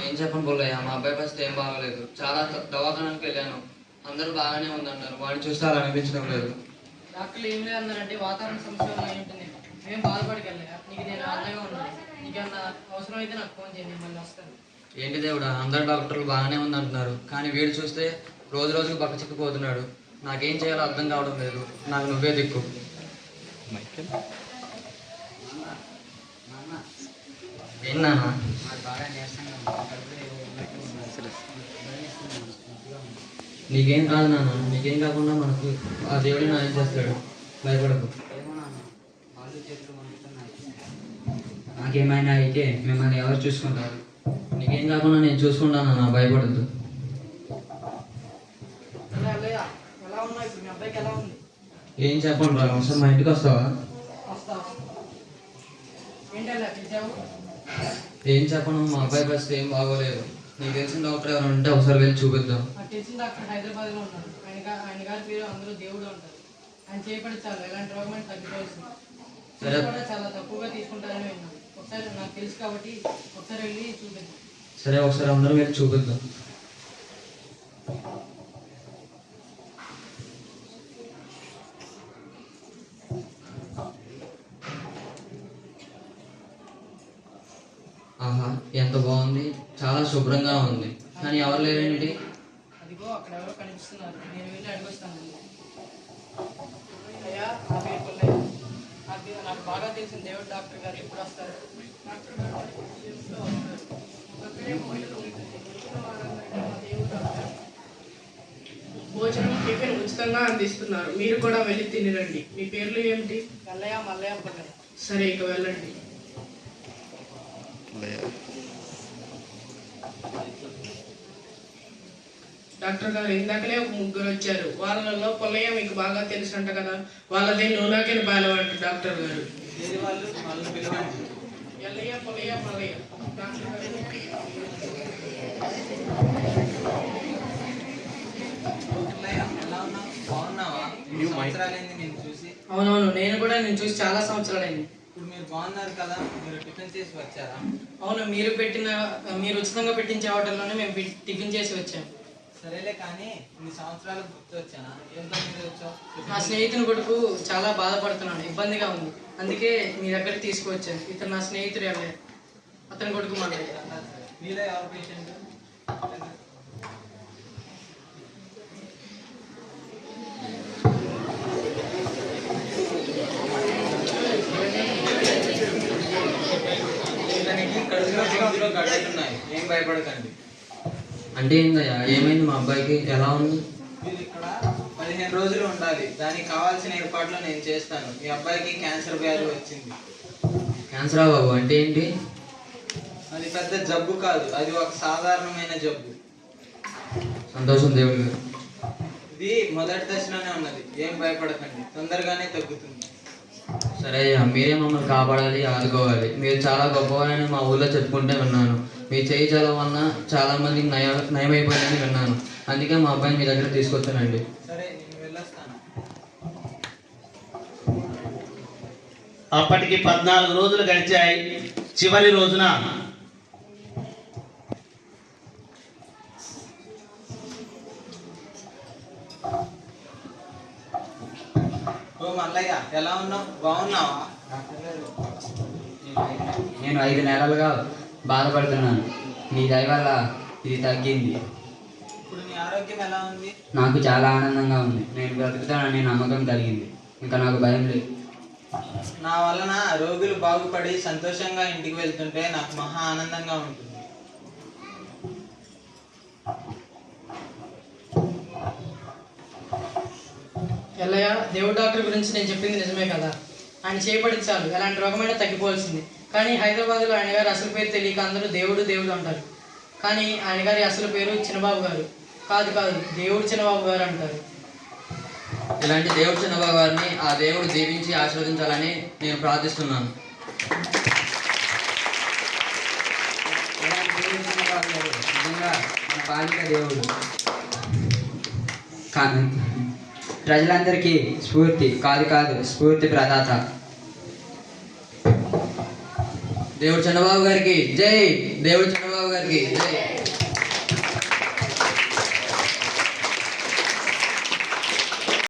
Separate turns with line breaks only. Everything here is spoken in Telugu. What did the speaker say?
ఏం చెప్పను పోలయ్య, మా అబ్బాయి పరిస్థితి ఏం బాగలేదు. చాలా దవాఖానానికి వెళ్ళాను, అందరూ బాగానే ఉందన్నారు. వాడిని చూస్తే అలా అనిపించడం లేదు.
డాక్టర్లు ఏం లేదన్నారంటే వాతావరణ సమస్య వల్ల అయి ఉంటుంది. మేము బాధపడగలయా, నీకు నేను అండగా ఉన్నాను. నీకన్నా అవసరం అయితే నాకు ఫోన్ చేయండి, మళ్ళీ వస్తాను.
ఏంటి దేవుడా, అందరు డాక్టర్లు బాగానే ఉందంటున్నారు, కానీ వీడు చూస్తే రోజు రోజుకు బక్కచిక్కిపోతున్నాడు. నాకేం చేయాలో అర్థం కావడం లేదు. నాకు నువ్వే దిక్కు. ఏంటన్నా? నీకేం కాదు నాన్న, నీకేం కాకుండా మనకు ఆ దేవుడి న్యాయం చేస్తాడు, భయపడకు.
నాకేమైనా అయితే మిమ్మల్ని ఎవరు చూసుకుంటారు?
నీకేం కాకుండా నేను చూసుకుంటాను నాన్న, భయపడద్దు.
ఎలా ఉన్నా ఇప్పుడు మీ అబ్బాయికి ఎలా ఉంది?
ఏం చెప్పండి రా, ఒకసారి మా ఇంటికి వస్తావా?
ఏంటలా పిలిచావు?
ఏం చెప్పను, మా అబ్బాయి పరిస్థితి ఏం బాగోలేదు. నీకు తెలిసిన డాక్టర్ ఎవరు ఉంటే ఒకసారి వెళ్ళి చూపిద్దాం.
నాకు తెలిసిన డాక్టర్ హైదరాబాద్లో ఉన్నారు. ఆయన గారి పేరు అందరూ దేవుడు అంటారు. ఆయన చేపడి చాలు ఎలాంటి రోగం తగ్గిపోతుంది.
సరే,
కూడా చాలా తక్కువగా తీసుకుంటారని విన్నాను. ఒకసారి నాకు తెలుసు కాబట్టి ఒకసారి వెళ్ళి చూపిద్దాం.
సరే, ఒకసారి అందరం వెళ్ళి చూపిద్దాం. ఆహా, ఎంత బాగుంది, చాలా శుభ్రంగా ఉంది. కానీ ఎవరు లేరేంటి?
అదిగో అక్కడ ఎవరో కనిపిస్తున్నారు, నేను వెళ్ళి అడిగొస్తాను. అయ్యా, నా పేరు పుల్లయ్య. నాకు బాగా తెలిసిన దేవుడు డాక్టర్ గారు ఎప్పుడు వస్తారు? డాక్టర్ గారు వస్తారు.
భోజనం టిఫిన్ ఉచితంగా అందిస్తున్నారు, మీరు కూడా వెళ్ళి తినిరండి. మీ పేర్లు ఏమిటి?
మల్లయ్య, మల్లయ్య, పుల్లయ్య.
సరే, ఇక వెళ్ళండి. డాక్టర్ గారు, ఇందాకనే ఒక ముగ్గురు వచ్చారు. వాళ్ళలో పుల్లయ్య మీకు బాగా తెలుసంట కదా. వాళ్ళదే నూనాకిన పాలెం అంట డాక్టర్ గారు. ఎల్లయ్య, పుల్లయ్య, మల్లయ్య. డాక్టర్ గారు,
అవునవును, నేను కూడా చూసి చాలా సంవత్సరాలైంది.
ఇప్పుడు మీరు బాగున్నారు కదా, మీరు టిఫిన్ చేసి వచ్చారా?
అవును, మీరు ఉచితంగా పెట్టించే హోటల్లోనే మేము టిఫిన్ చేసి వచ్చాము.
సరేలే, కానీ ఇన్ని సంవత్సరాలకు గుర్తు వచ్చానా? ఏంటో మీరు వచ్చావు?
నా స్నేహితుని కొడుకు చాలా బాధపడుతున్నాడు, ఇబ్బందిగా ఉంది, అందుకే మీ దగ్గరికి తీసుకువచ్చాను. ఇతను నా స్నేహితుడు వెళ్ళే, అతని కొడుకు మళ్ళీ.
మీలో ఎవరు పేషెంట్? గడ్డలున్నాయి, ఏం భయపడకండి.
అంటే ఏందయ్యా, ఏమైంది? మా అబ్బాయికి ఎలా ఉంది?
మీరు ఇక్కడ 15 రోజులు ఉండాలి. దానికి కావాల్సిన ఏర్పాట్లు నేను చేస్తాను. మీ అబ్బాయికి క్యాన్సర్ వ్యాధి వచ్చింది.
క్యాన్సరా బాబు? అంటే ఏంటి?
అది పెద్ద జబ్బు కాదు, అది ఒక సాధారణమైన జబ్బు.
సంతోషం దేవుడి గారు.
ఇది మొదటి దశలోనే ఉన్నది, ఏం భయపడకండి, తొందరగానే తగ్గుతుంది.
సరే అయ్యా, మీరే మమ్మల్ని కాపాడాలి, ఆదుకోవాలి. మీరు చాలా గొప్పవారని మా ఊళ్ళో చెప్పుకుంటే విన్నాను. మీ చేయి చలం వలన చాలా మందికి నయమైపోయిందని విన్నాను. అందుకే మా అబ్బాయిని మీ దగ్గర తీసుకొచ్చానండి.
సరే, నేను వెళ్ళొస్తాను.
అప్పటికి 14 రోజులు గడిచాయి. చివరి రోజున
ఓ మల్లయ్య, ఎలా ఉన్నావు? బాగున్నావా?
నేను 5 నెలలుగా బాధపడుతున్నాను. మీ దయ వల్ల ఇది తగ్గింది.
ఇప్పుడు నీ ఆరోగ్యం ఎలా ఉంది?
నాకు చాలా ఆనందంగా ఉంది. నేను బ్రతుకుతానని నమ్మకం కలిగింది. ఇంకా నాకు భయం లేదు.
నా వలన రోగులు బాగుపడి సంతోషంగా ఇంటికి వెళ్తుంటే నాకు మహా ఆనందంగా ఉంటుంది.
ఎల్లయ్య, దేవుడు డాక్టర్ గురించి నేను చెప్పింది నిజమే కదా. ఆయన చేయబడి చాలు ఎలాంటి రోగమైనా తగ్గిపోవాల్సింది. కానీ హైదరాబాద్లో ఆయన గారి అసలు పేరు తెలియక అందరూ దేవుడు దేవుడు అంటారు. కానీ ఆయన గారి అసలు పేరు చిన్నబాబు గారు. కాదు కాదు, దేవుడు చిన్నబాబు గారు అంటారు.
ఇలాంటి దేవుడు చిన్నబాబు గారిని ఆ దేవుడు దీవించి ఆశీర్వదించాలని నేను ప్రార్థిస్తున్నాను.
నిజంగా మన పాలిక దేవుడు. ప్రజలందరికీ స్ఫూర్తి, కాదు స్ఫూర్తి ప్రదాత.
దేవుడు చంద్రబాబు గారికి జై. దేవుడు చంద్రబాబు గారికి జై.